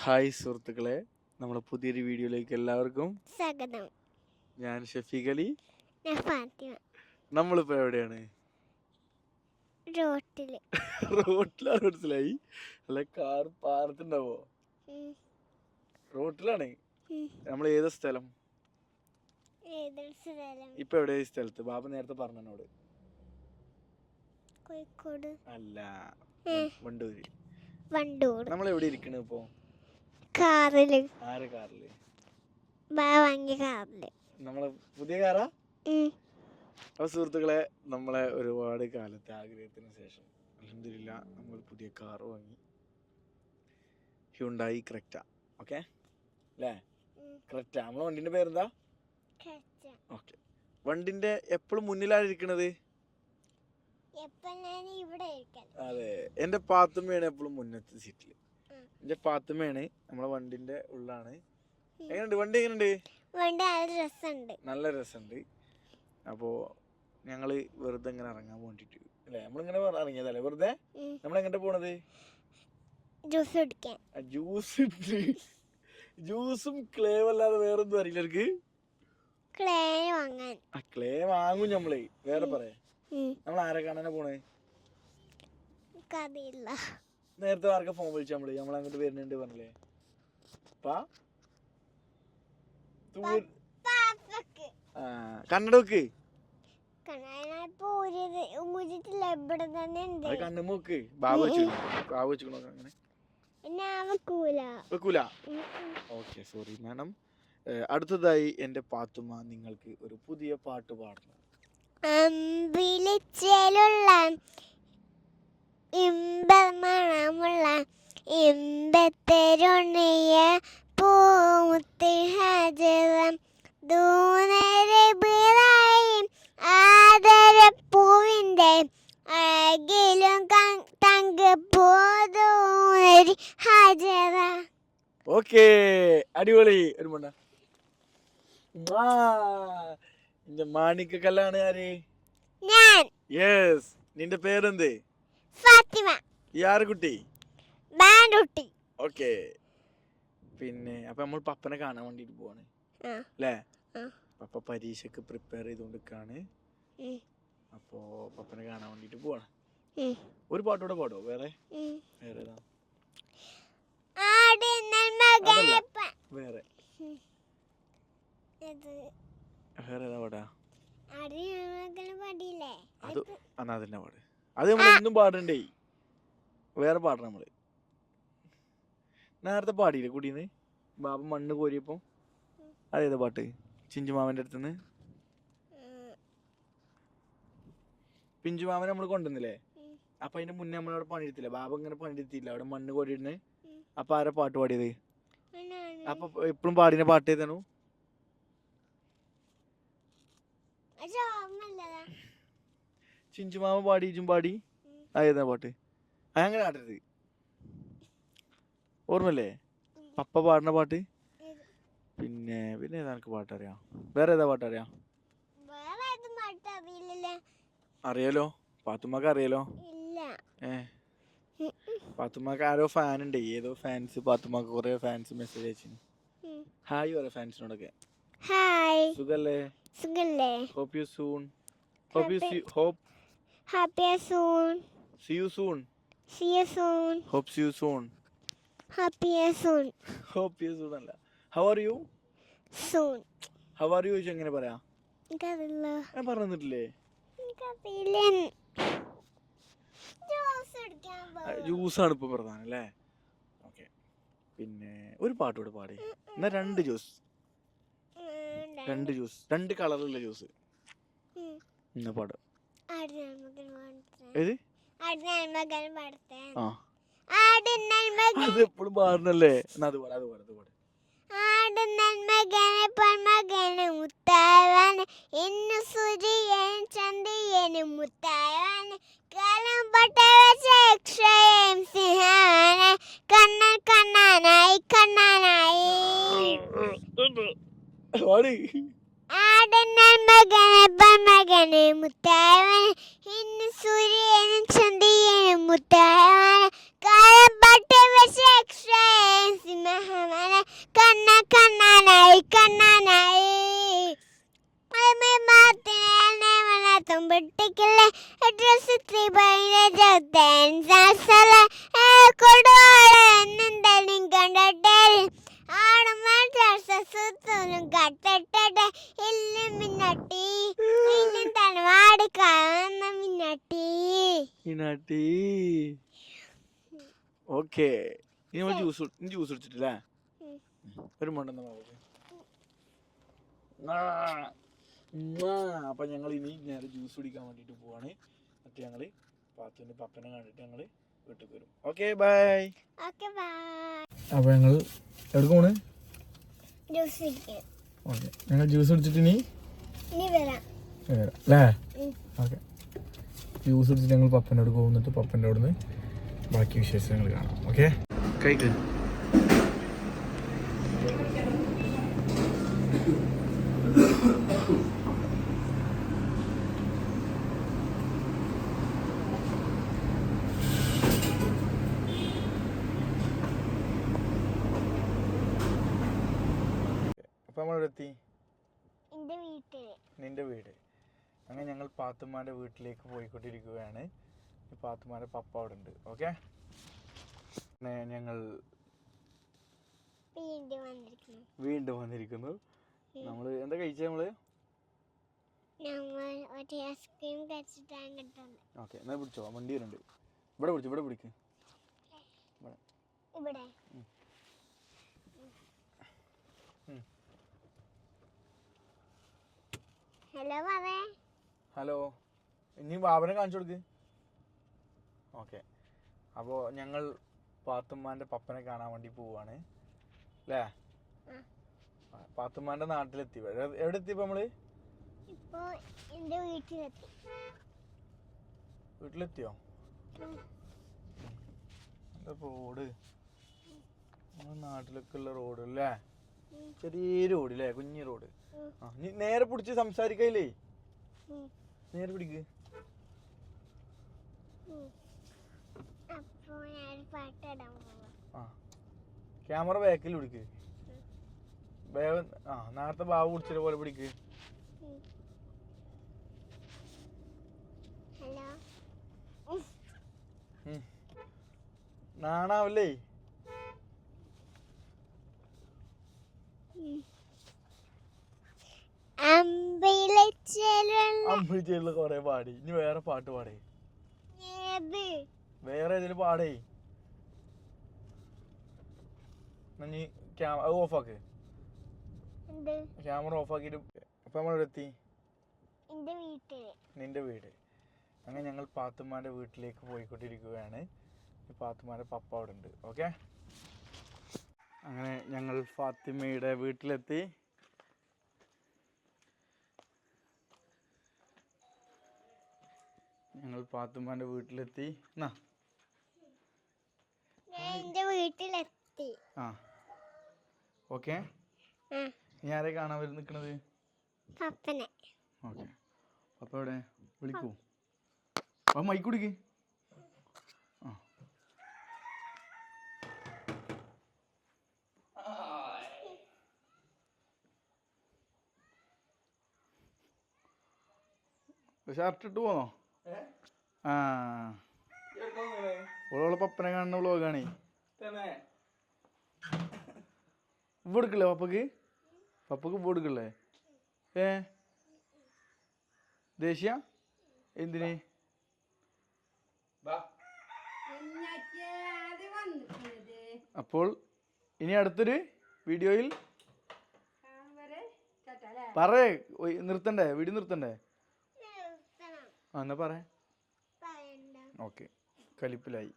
Hi സുഹൃത്തുക്കളെ, നമ്മുടെ പുതിയൊരു വീഡിയോയിലേക്ക് എല്ലാവർക്കും സ്വാഗതം. ഞാൻ ഷഫീഖ് അലി. ഞാൻ ഫാത്തിമ. നമ്മളിപ്പോ എവിടെയാണ്? റോട്ടില്. റോട്ടിലാണ്. മനസ്സിലായി? അല്ല, കാർ പാർത്തുണ്ടാവോ? റോട്ടിലാണ്. നമ്മൾ ഏത് സ്ഥലം? ഇപ്പൊ എവിടെ ഈ സ്ഥലത്ത്? ബാബ നേരത്തെ പറഞ്ഞോട്. കോഴിക്കോട് അല്ല, വണ്ടൂര്. വണ്ടൂർ. നമ്മൾ എവിടെ ഇരിക്കണ ഇപ്പോ? കാറില്. ആരെ കാറില്? വാങ്ങിയ കാറില്. നമ്മളെ പുതിയ കാറാ? അപ്പൊ സുഹൃത്തുക്കളെ, നമ്മളെ ഒരുപാട് കാലത്തെ ആഗ്രഹത്തിന് ശേഷം അൽഹംദുലില്ലാ നമ്മൾ പുതിയ കാർ വാങ്ങി. Hyundai Creta. ഓക്കെ അല്ലേ? ക്രെറ്റ. നമ്മളെ വണ്ടിന്റെ പേരെന്താ? ഓക്കെ. വണ്ടിന്റെ എപ്പോഴും മുന്നിലാണ് ഇരിക്കണത്. അതെ, എന്റെ പാത്തുമ്മയാണ് എപ്പോഴും മുന്നത്തെ സീറ്റില്. എന്റെ പാത്തുമ്മയാണ് നമ്മളെ വണ്ടിന്റെ ഉള്ളാണ്. എങ്ങനെയുണ്ട് വണ്ടി? എങ്ങനെയുണ്ട്? നല്ല രസമുണ്ട്. അപ്പോ ഞങ്ങള് വെറുതെ ഇങ്ങനെ ഇറങ്ങാൻ വേണ്ടിട്ട് അല്ലേ, നമ്മളിങ്ങനെ ഇറങ്ങിയതല്ലേ വെറുതെ. നമ്മളെങ്ങോട്ടാ പോണത്? ജ്യൂസും ക്ലേവും അല്ലാതെ വേറൊന്നും അറിയില്ല എനിക്ക്. ക്ലേ വാങ്ങും നമ്മള്. വേറെ പറയാ, നമ്മൾ ആരെ കാണാനാ പോണേ? നേരത്തെ ആർക്കെ ഫോൺ വിളിച്ച നമ്മളങ്ങോട്ട് വരുന്നുണ്ട് പറഞ്ഞില്ലേ? കണ്ണട വെക്ക്. കണ്ണുമോക്ക് ബാബു വെച്ചു. അങ്ങനെ വെക്കൂല. Okay, sorry madam. അടുത്തതായി എന്റെ പാത്തുമ്മ നിങ്ങൾക്ക് ഒരു പുതിയ പാട്ട് പാടുന്നു. ഇമ്പമണമുള്ള ഇമ്പത്തെരുണിയ പൂമുത്ത് ഹാജറം ദൂനരബിറായും ആദരപ്പൂവിൻ്റെ അഴകിലും തങ്കപ്പൂതൂനരി ഹാജറ. ഓക്കേ, അടിപൊളി. ഒരു മണ്ട നിന്റെ മാണിക്കല്ലാണ് ആര്? ഞാൻ. യെസ്. നിന്റെ പേരെന്ത്? ഫാത്തിമ. യാറ് കുട്ടി? ബാൻഡുട്ടി. ഓക്കെ. പിന്നെ അപ്പൊ നമ്മൾ പപ്പനെ കാണാൻ വേണ്ടിട്ട് പോവാണ് അല്ലേ? പപ്പ പരീക്ഷക്ക് പ്രിപ്പയർ ചെയ്തോണ്ടിരിക്കാണ്. അപ്പോ പപ്പനെ കാണാൻ വേണ്ടിട്ട് പോവാണ്. ഒരു പാട്ടോടെ പാടോ? വേറെ വേറെ ഏതാ? വേറെ ഏതാ പാടാ? അത് എന്നാ തന്നെ പാട്. അത് നമ്മൾ എന്നും പാടണ്ടേ. വേറെ പാടണം നമ്മള്. നേരത്തെ പാടിയില്ലേ കുടീന്ന് ബാബ മണ്ണ് കോരിയപ്പോ? അതേതാ പാട്ട്? ചിഞ്ചുമാമന്റെ അടുത്തുനിന്ന് പിഞ്ചുമാമൻ നമ്മൾ കൊണ്ടുവന്നില്ലേ? അപ്പൊ അതിന്റെ മുന്നേ നമ്മളവിടെ പണിയെടുത്തില്ലേ? ബാബ ഇങ്ങനെ പണിയെടുത്തില്ല അവിടെ മണ്ണ് കോരിയിടുന്ന്. അപ്പൊ ആരാ പാട്ട് പാടിയത്? അപ്പൊ എപ്പോഴും പാടിന പാട്ട് ഏതാണു? ചിഞ്ചുമാമ പാടി ഇജും പാടി. അതേതാ പാട്ട്? അങ്ങനെ പാടരുത്. ഓർമ്മല്ലേ പപ്പ പാടുന്ന പാട്ട്? പിന്നെ പിന്നെ ഏതാ എനിക്ക് പാട്ടറിയാം? വേറെ ഏതാ പാട്ടറിയാം? അറിയാലോ, പാത്തുമ്മക്ക് അറിയാലോ. പാത്തുമ്മക്ക് ആരോ ഫാൻ ഉണ്ട്. ഏതോ ഫാൻസ് പാത്തുമ്മക്ക് കുറെ ഫാൻസ് മെസ്സേജ് അയച്ചു. ഹായ് പറ ഫാൻസിനോടൊക്കെ. സുഖല്ലേ? Hope you soon. See you soon. Hope see you soon. Hope you soon അല്ല. How are you? How are you എങ്ങനെ പറയാ? ഞാൻ പറഞ്ഞിട്ടില്ലേ? ജ്യൂസാണ് ഇപ്പൊ പ്രധാനം അല്ലേ? ഓക്കെ. പിന്നെ ഒരു പാട്ടോട് പാടി. എന്നാ രണ്ട് ജ്യൂസ്, രണ്ട് കളറുള്ള ജ്യൂസ് എന്നാ പാട്. ഏത്? അത് എപ്പോഴും പാടുന്നല്ലേ. എന്നാ അത് പാട്. മുത്താവാന് ഇന്ന് സൂര്യൻ ചന്ദ്രന് മുത്താവാന് കാലം പട്ടവക്ഷയം സിംഹാന് കണ്ണനായി മകനെ മുത്താവാന് ഇന്ന് സൂര്യനും ചന്ദ്രനും മുത്താവാന് കാലം പട്ടവക്ഷയം സിംഹാന് കണ്ണാനായി തുമ്പിട്ടിക്കില്ലേ ഡ്രസ് കൊടുവാളെന്നും കണ്ടട്ടെ ആടും കട്ടട്ടെ ഇല്ലും മിന്നട്ടി ഇല്ലും തലവാടി കാണുന്ന മിന്നട്ടി. ഓക്കെ ജ്യൂസ് കുടിച്ചിട്ടില്ലേ ഒരു മണ്ടെന്ന അപ്പൊ ഞങ്ങൾ ഇനി നേരെ ജ്യൂസ് കുടിക്കാൻ വേണ്ടിട്ട് പോവാണ്. എന്നിട്ട് ഞങ്ങള് പാത്തുവിന്റെ പപ്പനെ കണ്ടിട്ട് ഞങ്ങള് വീട്ടിൽ വരും. Okay bye. അപ്പൊ ഞങ്ങൾ എവിടെ പോണ്? ഓക്കെ ഞങ്ങൾ ജ്യൂസ് കുടിച്ചിട്ട് ഇനി വരാം അല്ലേ? ഓക്കെ ജ്യൂസ് കുടിച്ചിട്ട് ഞങ്ങൾ പപ്പനോട് പോകുന്നിട്ട് പപ്പൻ്റെ അവിടെ നിന്ന് ബാക്കി വിശേഷങ്ങൾ കാണാം. ഓക്കെ കഴിക്ക്. അപ്പൊ നമ്മളെത്തി നിന്റെ വീട്. അങ്ങനെ ഞങ്ങൾ പാത്തുമ്മാന്റെ വീട്ടിലേക്ക് പോയിക്കൊണ്ടിരിക്കുകയാണ്. പാത്തുമ്മാന്റെ പപ്പ അവിടെ ഉണ്ട്. ഓക്കെ ഞങ്ങൾ വീണ്ടും വന്നിരിക്കുന്നു. നമ്മള് എന്താ കഴിച്ചത്? ഓക്കെ എന്നാ പിടിച്ചോ, വണ്ടി വരുന്നുണ്ട്. ഇവിടെ പിടിക്ക്. ഹലോ ഇനി ബാബനെ കാണിച്ചു കൊടുക്ക്. ഓക്കെ അപ്പോൾ ഞങ്ങൾ പാത്തുമ്മാന്റെ പപ്പനെ കാണാൻ വേണ്ടി പോവാണ് അല്ലേ? പാത്തുമ്മാന്റെ നാട്ടിലെത്തി. എവിടെ എത്തിയപ്പോ നമ്മള്? വീട്ടിലെത്തിയോ? എന്താ റോഡ് നമ്മുടെ നാട്ടിലൊക്കെ ഉള്ള റോഡ് അല്ലേ? ചെറിയ റോഡ് അല്ലേ? കുഞ്ഞു റോഡ്. നീ നേരെ പിടിച്ച് സംസാരിക്കയില്ലേ? നേരെ പിടിക്ക്. ക്യാമറ ബാക്കിൽ പിടിക്ക്. നേരത്തെ ബാബു പിടിച്ചത് പോലെ പിടിക്ക്. നാണാവല്ലേ? അമ്പിളിച്ചേരില് കൊറേ പാടി. ഇനി വേറെ പാട്ട് പാടേ. വേറെ ഏതെങ്കിലും പാടേ. നീ ഓഫാക്ക്. ക്യാമറ ഓഫാക്കിട്ട്. അപ്പൊ നമ്മളെവിടെ എത്തി? നിന്റെ വീട്. അങ്ങനെ ഞങ്ങൾ പാത്തുമ്മാന്റെ വീട്ടിലേക്ക് പോയിക്കൊണ്ടിരിക്കുകയാണ്. പാത്തുമ്മാന്റെ പപ്പ അവിടെ ഉണ്ട്. ഓക്കെ അങ്ങനെ ഞങ്ങൾ ഫാത്തിമയുടെ വീട്ടിലെത്തി. ഞങ്ങൾ പാത്തുമ്മാന്റെ വീട്ടിലെത്തി. ആ ഓക്കെ നീ ആരെ കാണാൻ വരും നിക്കണത്? ഓക്കെ പപ്പ എവിടെ? വിളിക്കൂ. മൈക്ക് കുടിക്ക്. ഷർട്ട് ഇട്ട് പോന്നോ? ഓളോളെ പപ്പനെ കാണുന്ന വ്ളോഗാണേ. ഉപ്പ് എടുക്കില്ലേ പപ്പക്ക് ഉപ്പ് എടുക്കില്ലേ? ദേഷ്യ എന്തിന്? അപ്പോൾ ഇനി അടുത്തൊരു വീഡിയോയിൽ പറയേ. നിർത്തണ്ടേ? വീഡിയോ നിർത്തണ്ടേ? എന്നാ പറ. ഓക്കെ കലിപ്പിലായി.